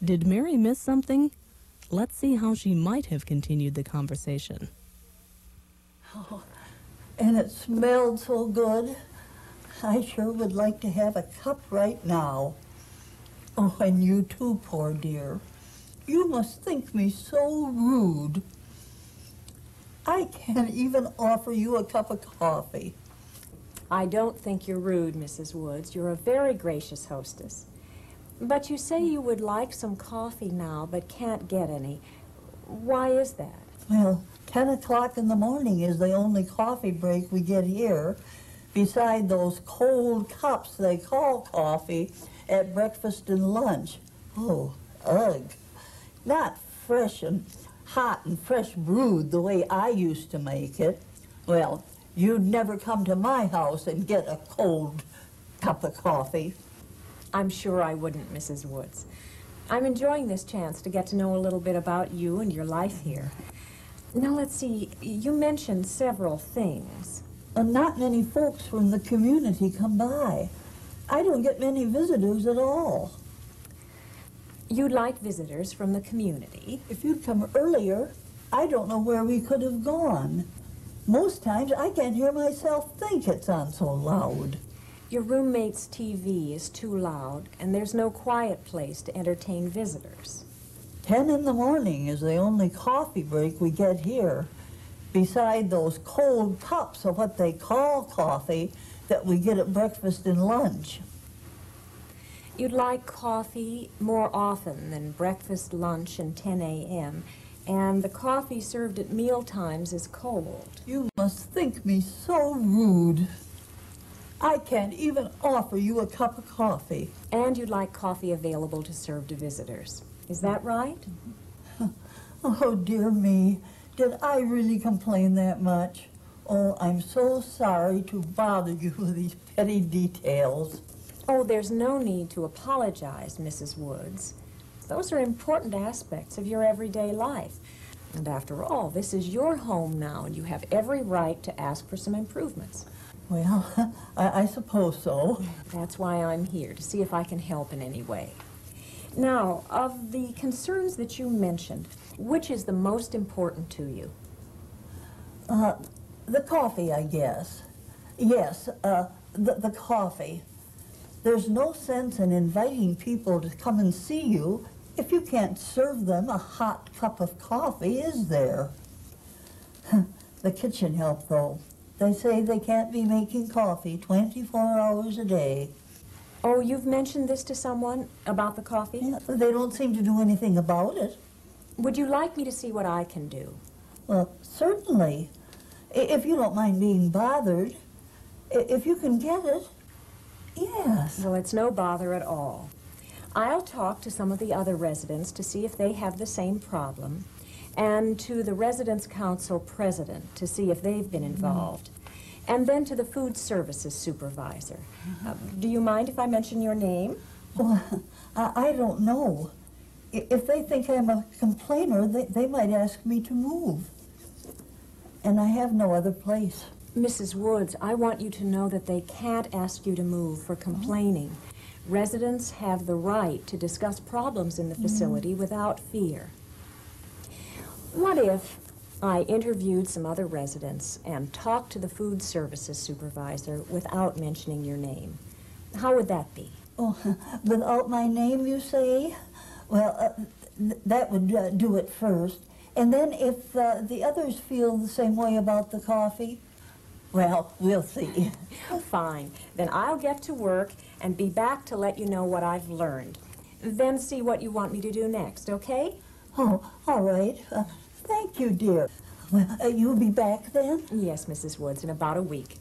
Did Mary miss something? Let's see how she might have continued the conversation. Oh, and it smelled so good. I sure would like to have a cup right now. Oh, and you too, poor dear. You must think me so rude. I can't even offer you a cup of coffee. I don't think you're rude, Mrs. Woods. You're a very gracious hostess. But you say you would like some coffee now, but can't get any. Why is that? Well, 10 o'clock in the morning is the only coffee break we get here, beside those cold cups they call coffee at breakfast and lunch. Oh, ugh. Not fresh and hot and fresh brewed the way I used to make it. Well, you'd never come to my house and get a cold cup of coffee. I'm sure I wouldn't, Mrs. Woods. I'm enjoying this chance to get to know a little bit about you and your life here. Now, let's see. You mentioned several things. Not many folks from the community come by. I don't get many visitors at all. You'd like visitors from the community? If you'd come earlier, I don't know where we could have gone. Most times I can't hear myself think, it's on so loud. Your roommate's TV is too loud, and there's no quiet place to entertain visitors. 10 in the morning is the only coffee break we get here, beside those cold cups of what they call coffee that we get at breakfast and lunch. You'd like coffee more often than breakfast, lunch, and 10 a.m., and the coffee served at meal times is cold. You must think me so rude. I can't even offer you a cup of coffee. And you'd like coffee available to serve to visitors. Is that right? Oh, dear me. Did I really complain that much? Oh, I'm so sorry to bother you with these petty details. Oh, there's no need to apologize, Mrs. Woods. Those are important aspects of your everyday life. And after all, this is your home now, and you have every right to ask for some improvements. Well, I suppose so. That's why I'm here, to see if I can help in any way. Now, of the concerns that you mentioned, which is the most important to you? The coffee, I guess. Yes, the coffee. There's no sense in inviting people to come and see you if you can't serve them a hot cup of coffee, is there? The kitchen help, though. They say they can't be making coffee 24 hours a day. Oh, you've mentioned this to someone about the coffee? Yeah, they don't seem to do anything about it. Would you like me to see what I can do? Well, certainly. If you don't mind being bothered. If you can get it, yes. Well, it's no bother at all. I'll talk to some of the other residents to see if they have the same problem, and to the Residence Council president to see if they've been involved, and then to the food services supervisor. Do you mind if I mention your name? Well, I don't know. If they think I'm a complainer, they might ask me to move. And I have no other place. Mrs. Woods, I want you to know that they can't ask you to move for complaining. Residents have the right to discuss problems in the facility without fear. What if I interviewed some other residents and talked to the food services supervisor without mentioning your name? How would that be? Oh, without my name, you say? Well, that would do it first. And then if the others feel the same way about the coffee, well, we'll see. Fine. Then I'll get to work and be back to let you know what I've learned. Then see what you want me to do next, okay? Oh, all right. Thank you, dear. Well, you'll be back then? Yes, Mrs. Woods, in about a week.